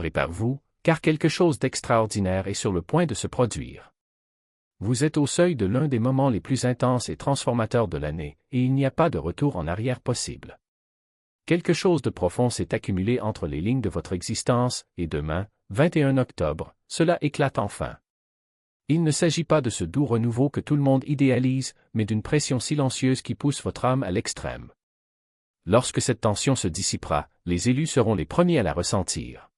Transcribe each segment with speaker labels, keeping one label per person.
Speaker 1: Préparez-vous, car quelque chose d'extraordinaire est sur le point de se produire. Vous êtes au seuil de l'un des moments les plus intenses et transformateurs de l'année, et il n'y a pas de retour en arrière possible. Quelque chose de profond s'est accumulé entre les lignes de votre existence, et demain, 21 octobre, cela éclate enfin. Il ne s'agit pas de ce doux renouveau que tout le monde idéalise, mais d'une pression silencieuse qui pousse votre âme à l'extrême. Lorsque cette tension se dissipera, les élus seront les premiers à la ressentir.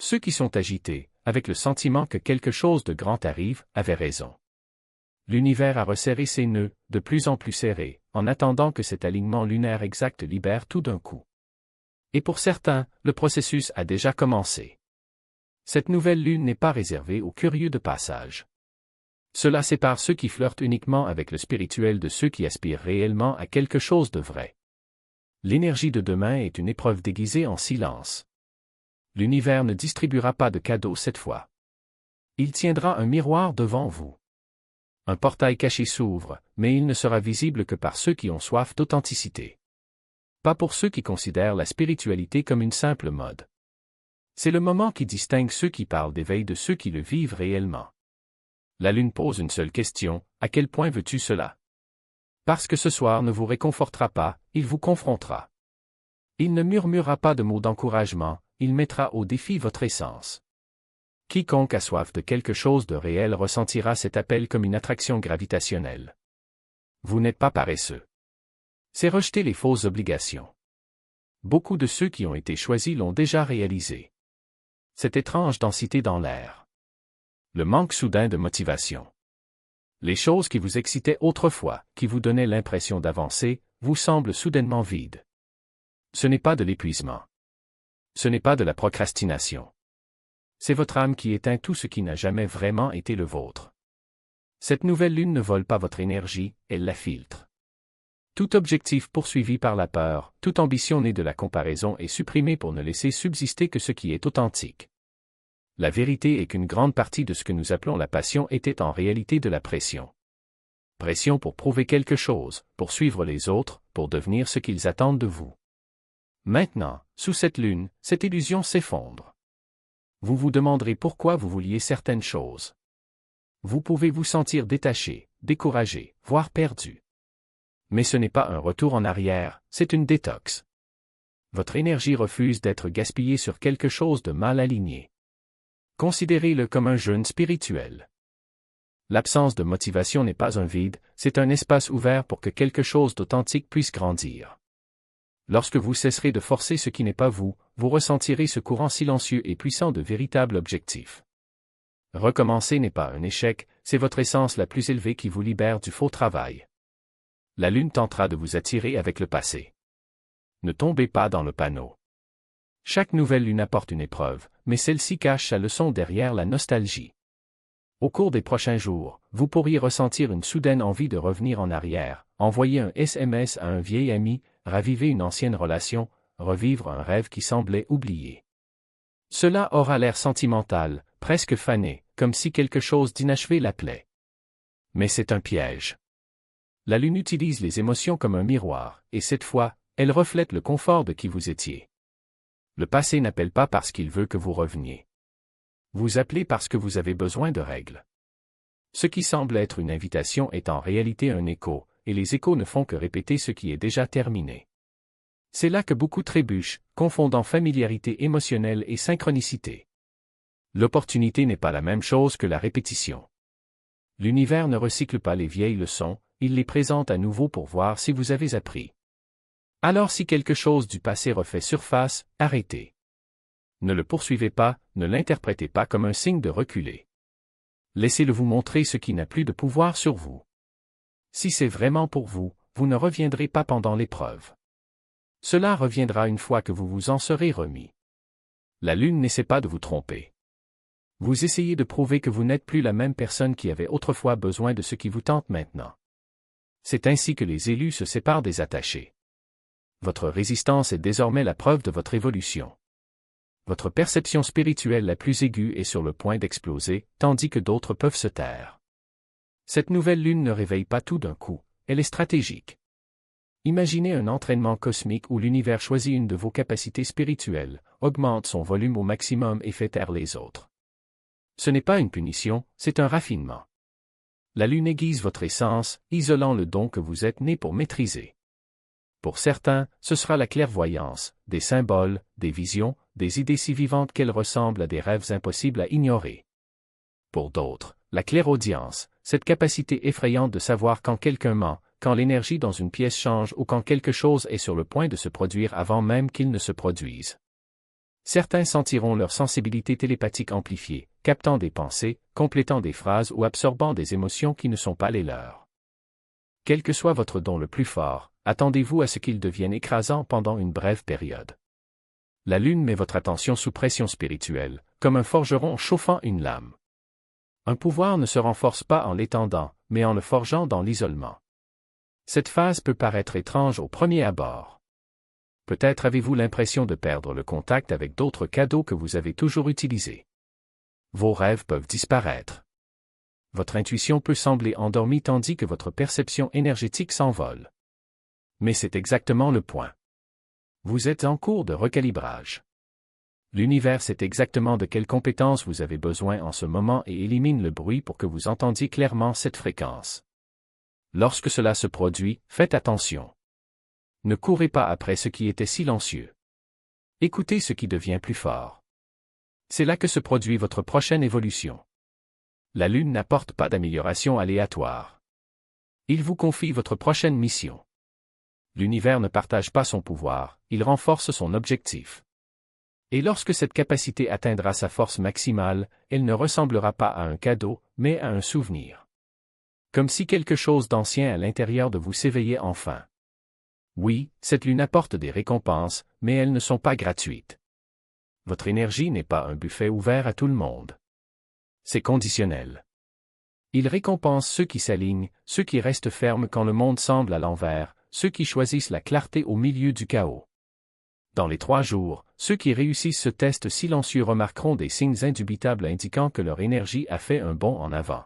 Speaker 1: Ceux qui sont agités, avec le sentiment que quelque chose de grand arrive, avaient raison. L'univers a resserré ses nœuds, de plus en plus serrés, en attendant que cet alignement lunaire exact libère tout d'un coup. Et pour certains, le processus a déjà commencé. Cette nouvelle lune n'est pas réservée aux curieux de passage. Cela sépare ceux qui flirtent uniquement avec le spirituel de ceux qui aspirent réellement à quelque chose de vrai. L'énergie de demain est une épreuve déguisée en silence. L'univers ne distribuera pas de cadeaux cette fois. Il tiendra un miroir devant vous. Un portail caché s'ouvre, mais il ne sera visible que par ceux qui ont soif d'authenticité. Pas pour ceux qui considèrent la spiritualité comme une simple mode. C'est le moment qui distingue ceux qui parlent d'éveil de ceux qui le vivent réellement. La lune pose une seule question, à quel point veux-tu cela? Parce que ce soir ne vous réconfortera pas, il vous confrontera. Il ne murmurera pas de mots d'encouragement, il mettra au défi votre essence. Quiconque a soif de quelque chose de réel ressentira cet appel comme une attraction gravitationnelle. Vous n'êtes pas paresseux. C'est rejeter les fausses obligations. Beaucoup de ceux qui ont été choisis l'ont déjà réalisé. Cette étrange densité dans l'air. Le manque soudain de motivation. Les choses qui vous excitaient autrefois, qui vous donnaient l'impression d'avancer, vous semblent soudainement vides. Ce n'est pas de l'épuisement. Ce n'est pas de la procrastination. C'est votre âme qui éteint tout ce qui n'a jamais vraiment été le vôtre. Cette nouvelle lune ne vole pas votre énergie, elle la filtre. Tout objectif poursuivi par la peur, toute ambition née de la comparaison est supprimée pour ne laisser subsister que ce qui est authentique. La vérité est qu'une grande partie de ce que nous appelons la passion était en réalité de la pression. Pression pour prouver quelque chose, pour suivre les autres, pour devenir ce qu'ils attendent de vous. Maintenant, sous cette lune, cette illusion s'effondre. Vous vous demanderez pourquoi vous vouliez certaines choses. Vous pouvez vous sentir détaché, découragé, voire perdu. Mais ce n'est pas un retour en arrière, c'est une détox. Votre énergie refuse d'être gaspillée sur quelque chose de mal aligné. Considérez-le comme un jeûne spirituel. L'absence de motivation n'est pas un vide, c'est un espace ouvert pour que quelque chose d'authentique puisse grandir. Lorsque vous cesserez de forcer ce qui n'est pas vous, vous ressentirez ce courant silencieux et puissant de véritables objectifs. Recommencer n'est pas un échec, c'est votre essence la plus élevée qui vous libère du faux travail. La lune tentera de vous attirer avec le passé. Ne tombez pas dans le panneau. Chaque nouvelle lune apporte une épreuve, mais celle-ci cache sa leçon derrière la nostalgie. Au cours des prochains jours, vous pourriez ressentir une soudaine envie de revenir en arrière, envoyer un SMS à un vieil ami, raviver une ancienne relation, revivre un rêve qui semblait oublié. Cela aura l'air sentimental, presque fané, comme si quelque chose d'inachevé l'appelait. Mais c'est un piège. La lune utilise les émotions comme un miroir, et cette fois, elle reflète le confort de qui vous étiez. Le passé n'appelle pas parce qu'il veut que vous reveniez. Vous appelez parce que vous avez besoin de règles. Ce qui semble être une invitation est en réalité un écho, et les échos ne font que répéter ce qui est déjà terminé. C'est là que beaucoup trébuchent, confondant familiarité émotionnelle et synchronicité. L'opportunité n'est pas la même chose que la répétition. L'univers ne recycle pas les vieilles leçons, il les présente à nouveau pour voir si vous avez appris. Alors si quelque chose du passé refait surface, arrêtez. Ne le poursuivez pas, ne l'interprétez pas comme un signe de reculer. Laissez-le vous montrer ce qui n'a plus de pouvoir sur vous. Si c'est vraiment pour vous, vous ne reviendrez pas pendant l'épreuve. Cela reviendra une fois que vous vous en serez remis. La lune n'essaie pas de vous tromper. Vous essayez de prouver que vous n'êtes plus la même personne qui avait autrefois besoin de ce qui vous tente maintenant. C'est ainsi que les élus se séparent des attachés. Votre résistance est désormais la preuve de votre évolution. Votre perception spirituelle la plus aiguë est sur le point d'exploser, tandis que d'autres peuvent se taire. Cette nouvelle lune ne réveille pas tout d'un coup, elle est stratégique. Imaginez un entraînement cosmique où l'univers choisit une de vos capacités spirituelles, augmente son volume au maximum et fait taire les autres. Ce n'est pas une punition, c'est un raffinement. La Lune aiguise votre essence, isolant le don que vous êtes né pour maîtriser. Pour certains, ce sera la clairvoyance, des symboles, des visions, des idées si vivantes qu'elles ressemblent à des rêves impossibles à ignorer. Pour d'autres, la clairaudience, cette capacité effrayante de savoir quand quelqu'un ment, quand l'énergie dans une pièce change ou quand quelque chose est sur le point de se produire avant même qu'il ne se produise. Certains sentiront leur sensibilité télépathique amplifiée, captant des pensées, complétant des phrases ou absorbant des émotions qui ne sont pas les leurs. Quel que soit votre don le plus fort, attendez-vous à ce qu'il devienne écrasant pendant une brève période. La Lune met votre attention sous pression spirituelle, comme un forgeron chauffant une lame. Un pouvoir ne se renforce pas en l'étendant, mais en le forgeant dans l'isolement. Cette phase peut paraître étrange au premier abord. Peut-être avez-vous l'impression de perdre le contact avec d'autres cadeaux que vous avez toujours utilisés. Vos rêves peuvent disparaître. Votre intuition peut sembler endormie tandis que votre perception énergétique s'envole. Mais c'est exactement le point. Vous êtes en cours de recalibrage. L'univers sait exactement de quelles compétences vous avez besoin en ce moment et élimine le bruit pour que vous entendiez clairement cette fréquence. Lorsque cela se produit, faites attention. Ne courez pas après ce qui était silencieux. Écoutez ce qui devient plus fort. C'est là que se produit votre prochaine évolution. La Lune n'apporte pas d'amélioration aléatoire. Il vous confie votre prochaine mission. L'univers ne partage pas son pouvoir, il renforce son objectif. Et lorsque cette capacité atteindra sa force maximale, elle ne ressemblera pas à un cadeau, mais à un souvenir. Comme si quelque chose d'ancien à l'intérieur de vous s'éveillait enfin. Oui, cette lune apporte des récompenses, mais elles ne sont pas gratuites. Votre énergie n'est pas un buffet ouvert à tout le monde. C'est conditionnel. Il récompense ceux qui s'alignent, ceux qui restent fermes quand le monde semble à l'envers, ceux qui choisissent la clarté au milieu du chaos. Dans les 3 jours, ceux qui réussissent ce test silencieux remarqueront des signes indubitables indiquant que leur énergie a fait un bond en avant.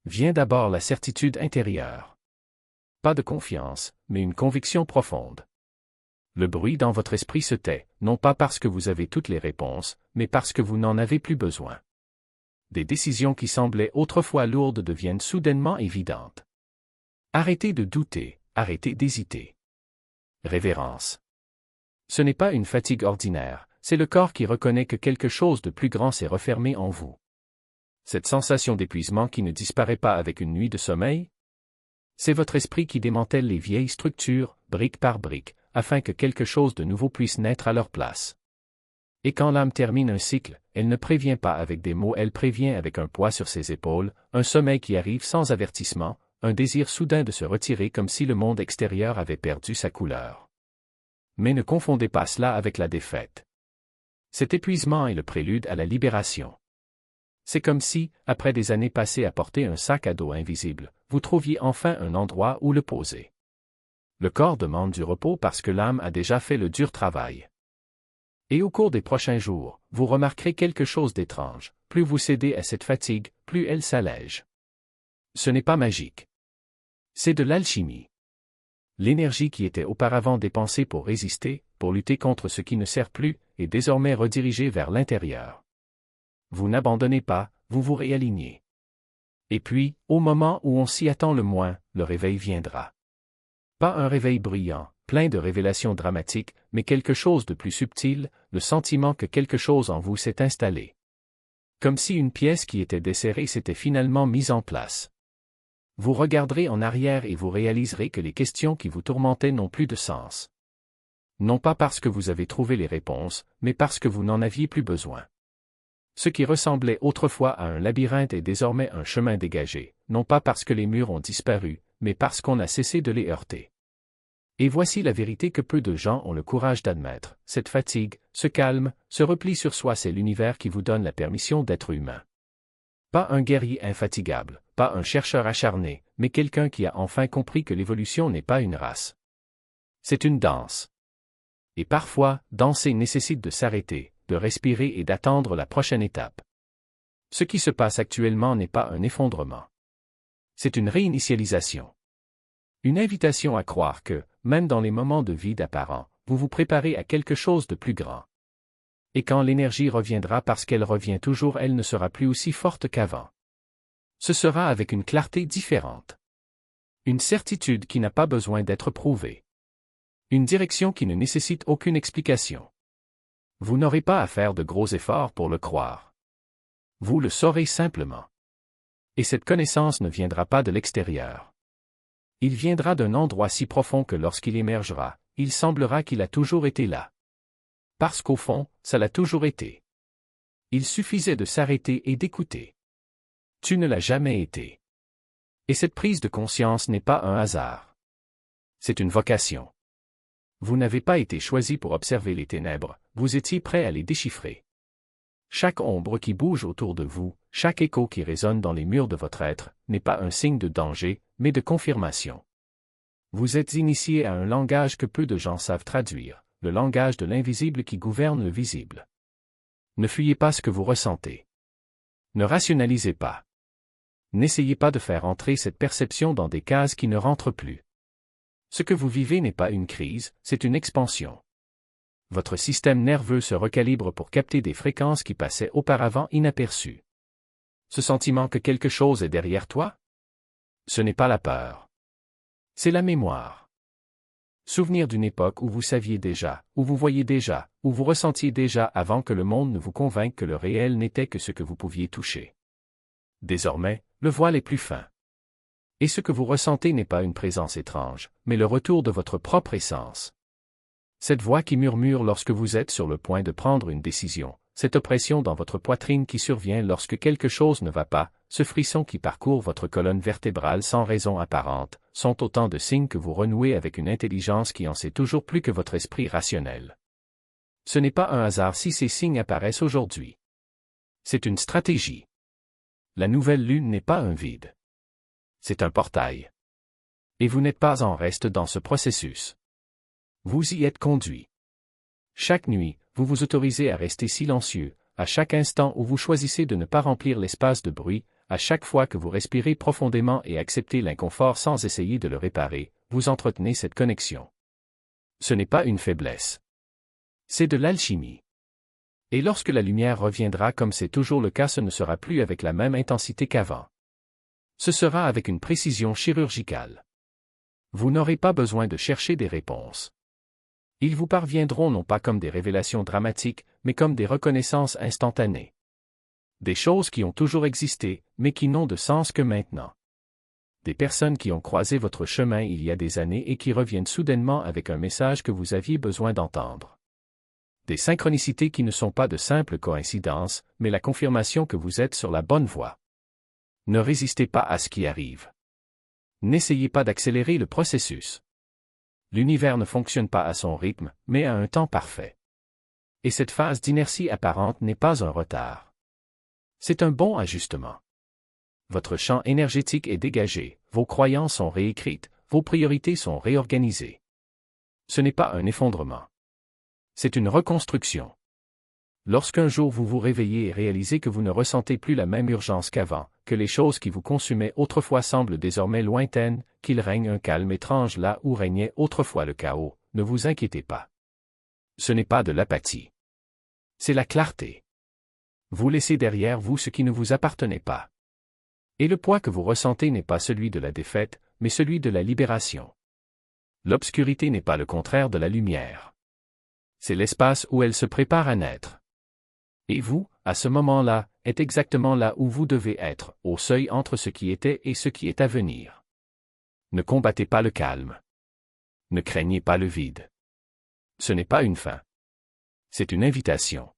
Speaker 1: Vient d'abord la certitude intérieure. Pas de confiance, mais une conviction profonde. Le bruit dans votre esprit se tait, non pas parce que vous avez toutes les réponses, mais parce que vous n'en avez plus besoin. Des décisions qui semblaient autrefois lourdes deviennent soudainement évidentes. Arrêtez de douter, arrêtez d'hésiter. Révérence. Ce n'est pas une fatigue ordinaire, c'est le corps qui reconnaît que quelque chose de plus grand s'est refermé en vous. Cette sensation d'épuisement qui ne disparaît pas avec une nuit de sommeil? C'est votre esprit qui démantèle les vieilles structures, brique par brique, afin que quelque chose de nouveau puisse naître à leur place. Et quand l'âme termine un cycle, elle ne prévient pas avec des mots, elle prévient avec un poids sur ses épaules, un sommeil qui arrive sans avertissement, un désir soudain de se retirer comme si le monde extérieur avait perdu sa couleur. Mais ne confondez pas cela avec la défaite. Cet épuisement est le prélude à la libération. C'est comme si, après des années passées à porter un sac à dos invisible, vous trouviez enfin un endroit où le poser. Le corps demande du repos parce que l'âme a déjà fait le dur travail. Et au cours des prochains jours, vous remarquerez quelque chose d'étrange. Plus vous cédez à cette fatigue, plus elle s'allège. Ce n'est pas magique. C'est de l'alchimie. L'énergie qui était auparavant dépensée pour résister, pour lutter contre ce qui ne sert plus, est désormais redirigée vers l'intérieur. Vous n'abandonnez pas, vous vous réalignez. Et puis, au moment où on s'y attend le moins, le réveil viendra. Pas un réveil brillant, plein de révélations dramatiques, mais quelque chose de plus subtil, le sentiment que quelque chose en vous s'est installé. Comme si une pièce qui était desserrée s'était finalement mise en place. Vous regarderez en arrière et vous réaliserez que les questions qui vous tourmentaient n'ont plus de sens. Non pas parce que vous avez trouvé les réponses, mais parce que vous n'en aviez plus besoin. Ce qui ressemblait autrefois à un labyrinthe est désormais un chemin dégagé, non pas parce que les murs ont disparu, mais parce qu'on a cessé de les heurter. Et voici la vérité que peu de gens ont le courage d'admettre, cette fatigue, ce calme, ce repli sur soi, c'est l'univers qui vous donne la permission d'être humain. Pas un guerrier infatigable, pas un chercheur acharné, mais quelqu'un qui a enfin compris que l'évolution n'est pas une race. C'est une danse. Et parfois, danser nécessite de s'arrêter, de respirer et d'attendre la prochaine étape. Ce qui se passe actuellement n'est pas un effondrement. C'est une réinitialisation. Une invitation à croire que, même dans les moments de vide apparents, vous vous préparez à quelque chose de plus grand. Et quand l'énergie reviendra parce qu'elle revient toujours, elle ne sera plus aussi forte qu'avant. Ce sera avec une clarté différente. Une certitude qui n'a pas besoin d'être prouvée. Une direction qui ne nécessite aucune explication. Vous n'aurez pas à faire de gros efforts pour le croire. Vous le saurez simplement. Et cette connaissance ne viendra pas de l'extérieur. Il viendra d'un endroit si profond que lorsqu'il émergera, il semblera qu'il a toujours été là. Parce qu'au fond, ça l'a toujours été. Il suffisait de s'arrêter et d'écouter. Tu ne l'as jamais été. Et cette prise de conscience n'est pas un hasard. C'est une vocation. Vous n'avez pas été choisi pour observer les ténèbres, vous étiez prêt à les déchiffrer. Chaque ombre qui bouge autour de vous, chaque écho qui résonne dans les murs de votre être, n'est pas un signe de danger, mais de confirmation. Vous êtes initié à un langage que peu de gens savent traduire, le langage de l'invisible qui gouverne le visible. Ne fuyez pas ce que vous ressentez. Ne rationalisez pas. N'essayez pas de faire entrer cette perception dans des cases qui ne rentrent plus. Ce que vous vivez n'est pas une crise, c'est une expansion. Votre système nerveux se recalibre pour capter des fréquences qui passaient auparavant inaperçues. Ce sentiment que quelque chose est derrière toi? Ce n'est pas la peur. C'est la mémoire. Souvenir d'une époque où vous saviez déjà, où vous voyiez déjà, où vous ressentiez déjà avant que le monde ne vous convainque que le réel n'était que ce que vous pouviez toucher. Désormais, le voile est plus fin. Et ce que vous ressentez n'est pas une présence étrange, mais le retour de votre propre essence. Cette voix qui murmure lorsque vous êtes sur le point de prendre une décision, cette oppression dans votre poitrine qui survient lorsque quelque chose ne va pas, ce frisson qui parcourt votre colonne vertébrale sans raison apparente, sont autant de signes que vous renouez avec une intelligence qui en sait toujours plus que votre esprit rationnel. Ce n'est pas un hasard si ces signes apparaissent aujourd'hui. C'est une stratégie. La nouvelle lune n'est pas un vide. C'est un portail. Et vous n'êtes pas en reste dans ce processus. Vous y êtes conduit. Chaque nuit, vous vous autorisez à rester silencieux, à chaque instant où vous choisissez de ne pas remplir l'espace de bruit, à chaque fois que vous respirez profondément et acceptez l'inconfort sans essayer de le réparer, vous entretenez cette connexion. Ce n'est pas une faiblesse. C'est de l'alchimie. Et lorsque la lumière reviendra comme c'est toujours le cas, ce ne sera plus avec la même intensité qu'avant. Ce sera avec une précision chirurgicale. Vous n'aurez pas besoin de chercher des réponses. Ils vous parviendront non pas comme des révélations dramatiques, mais comme des reconnaissances instantanées. Des choses qui ont toujours existé, mais qui n'ont de sens que maintenant. Des personnes qui ont croisé votre chemin il y a des années et qui reviennent soudainement avec un message que vous aviez besoin d'entendre. Des synchronicités qui ne sont pas de simples coïncidences, mais la confirmation que vous êtes sur la bonne voie. Ne résistez pas à ce qui arrive. N'essayez pas d'accélérer le processus. L'univers ne fonctionne pas à son rythme, mais à un temps parfait. Et cette phase d'inertie apparente n'est pas un retard. C'est un bon ajustement. Votre champ énergétique est dégagé, vos croyances sont réécrites, vos priorités sont réorganisées. Ce n'est pas un effondrement. C'est une reconstruction. Lorsqu'un jour vous vous réveillez et réalisez que vous ne ressentez plus la même urgence qu'avant, que les choses qui vous consumaient autrefois semblent désormais lointaines, qu'il règne un calme étrange là où régnait autrefois le chaos, ne vous inquiétez pas. Ce n'est pas de l'apathie. C'est la clarté. Vous laissez derrière vous ce qui ne vous appartenait pas. Et le poids que vous ressentez n'est pas celui de la défaite, mais celui de la libération. L'obscurité n'est pas le contraire de la lumière. C'est l'espace où elle se prépare à naître. Et vous, à ce moment-là, êtes exactement là où vous devez être, au seuil entre ce qui était et ce qui est à venir. Ne combattez pas le calme. Ne craignez pas le vide. Ce n'est pas une fin. C'est une invitation.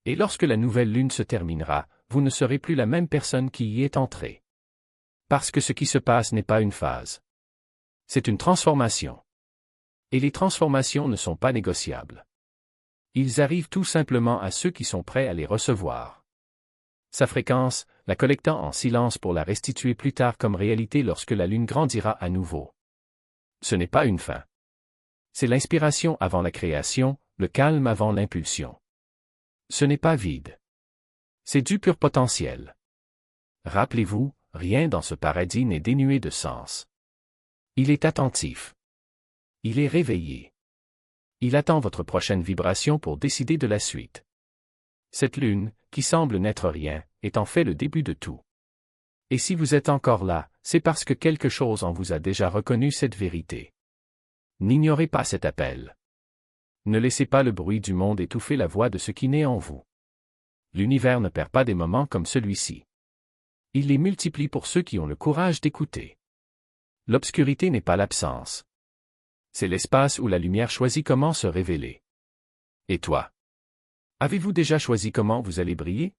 Speaker 1: Et lorsque la nouvelle lune se terminera, vous ne serez plus la même personne qui y est entrée. Parce que ce qui se passe n'est pas une phase. C'est une transformation. Et les transformations ne sont pas négociables. Ils arrivent tout simplement à ceux qui sont prêts à les recevoir. Sa fréquence, la collectant en silence pour la restituer plus tard comme réalité lorsque la lune grandira à nouveau. Ce n'est pas une fin. C'est l'inspiration avant la création, le calme avant l'impulsion. Ce n'est pas vide. C'est du pur potentiel. Rappelez-vous, rien dans ce paradis n'est dénué de sens. Il est attentif. Il est réveillé. Il attend votre prochaine vibration pour décider de la suite. Cette lune, qui semble n'être rien, est en fait le début de tout. Et si vous êtes encore là, c'est parce que quelque chose en vous a déjà reconnu cette vérité. N'ignorez pas cet appel. Ne laissez pas le bruit du monde étouffer la voix de ce qui naît en vous. L'univers ne perd pas des moments comme celui-ci. Il les multiplie pour ceux qui ont le courage d'écouter. L'obscurité n'est pas l'absence. C'est l'espace où la lumière choisit comment se révéler. Et toi? Avez-vous déjà choisi comment vous allez briller?